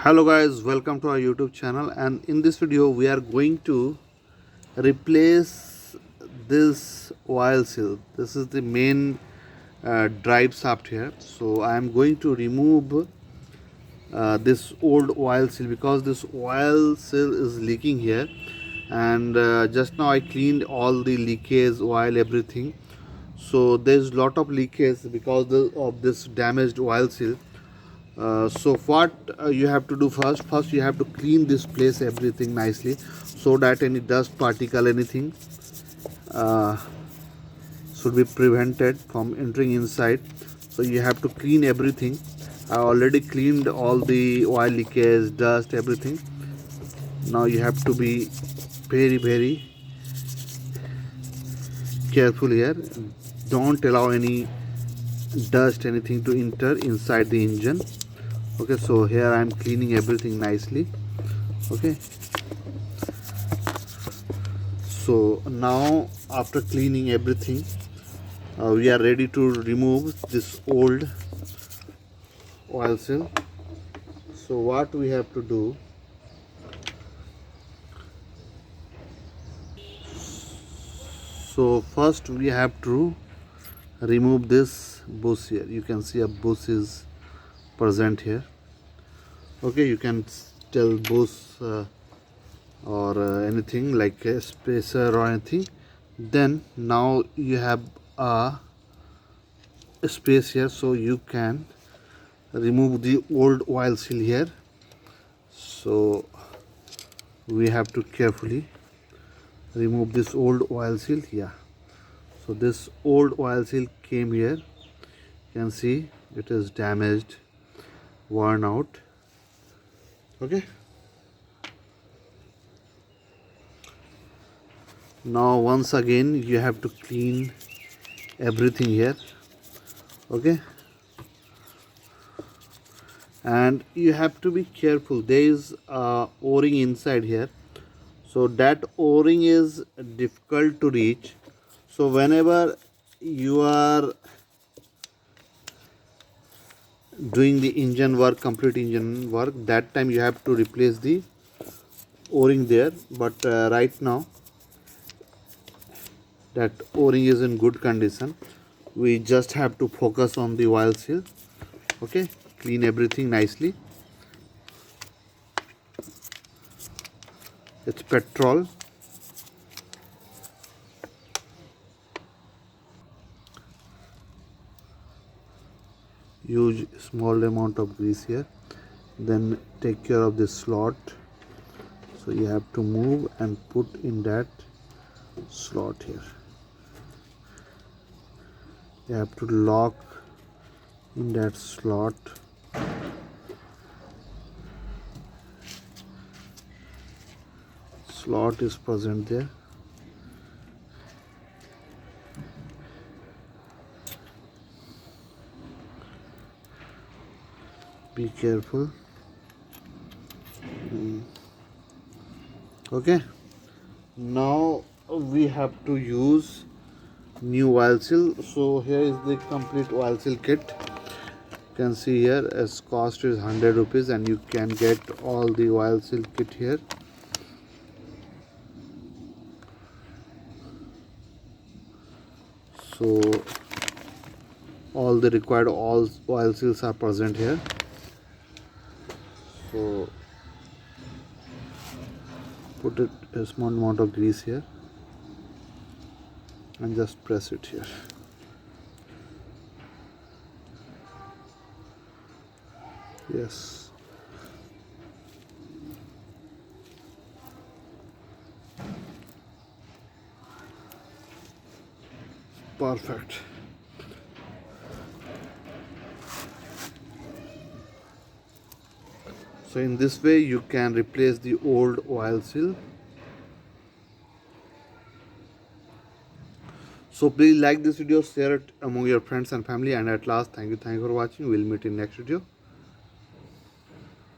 Hello guys, welcome to our YouTube channel, and in this video we are going to replace this oil seal. This is the main drive shaft here. So I am going to remove this old oil seal because this oil seal is leaking here, and just now I cleaned all the leakage, oil, everything. So there's lot of leakage because of this damaged oil seal. So what you have to do first you have to clean this place everything nicely, so that any dust particle anything uh, should be prevented from entering inside. So you have to clean everything. I already cleaned all the oil leakage, dust, everything. Now you have to be very careful here. Don't allow any dust, anything to enter inside the engine. Okay, so here I am cleaning everything nicely. Okay, so now after cleaning everything, we are ready to remove this old oil seal. So what we have to do, so first we have to remove this bush here. You can see a bush is present here. Okay, you can tell bush or anything like a spacer or anything. Then now you have a space here, so you can remove the old oil seal here. So we have to carefully remove this old oil seal here. So this old oil seal came here. You can see it is damaged, worn out. Okay, now once again you have to clean everything here. Okay, and you have to be careful. There is a o-ring inside here, so that o-ring is difficult to reach. So whenever you are doing the engine work, complete engine work, that time you have to replace the o-ring there. But right now that o-ring is in good condition. We just have to focus on the oil seal. Okay, clean everything nicely. It's petrol. Use small amount of grease here, then take care of this slot. So you have to move and put in that slot here. You have to lock in that slot. Slot is present there. Be careful. Okay, now we have to use new oil seal. So here is the complete oil seal kit. You can see here its cost is 100 rupees, and you can get all the oil seal kit here. So all the required oil seals are present here. So put it a small amount of grease here and just press it here. Yes, perfect. So in this way you can replace the old oil seal. So please like this video, share it among your friends and family, and at last thank you for watching. We'll meet in next video.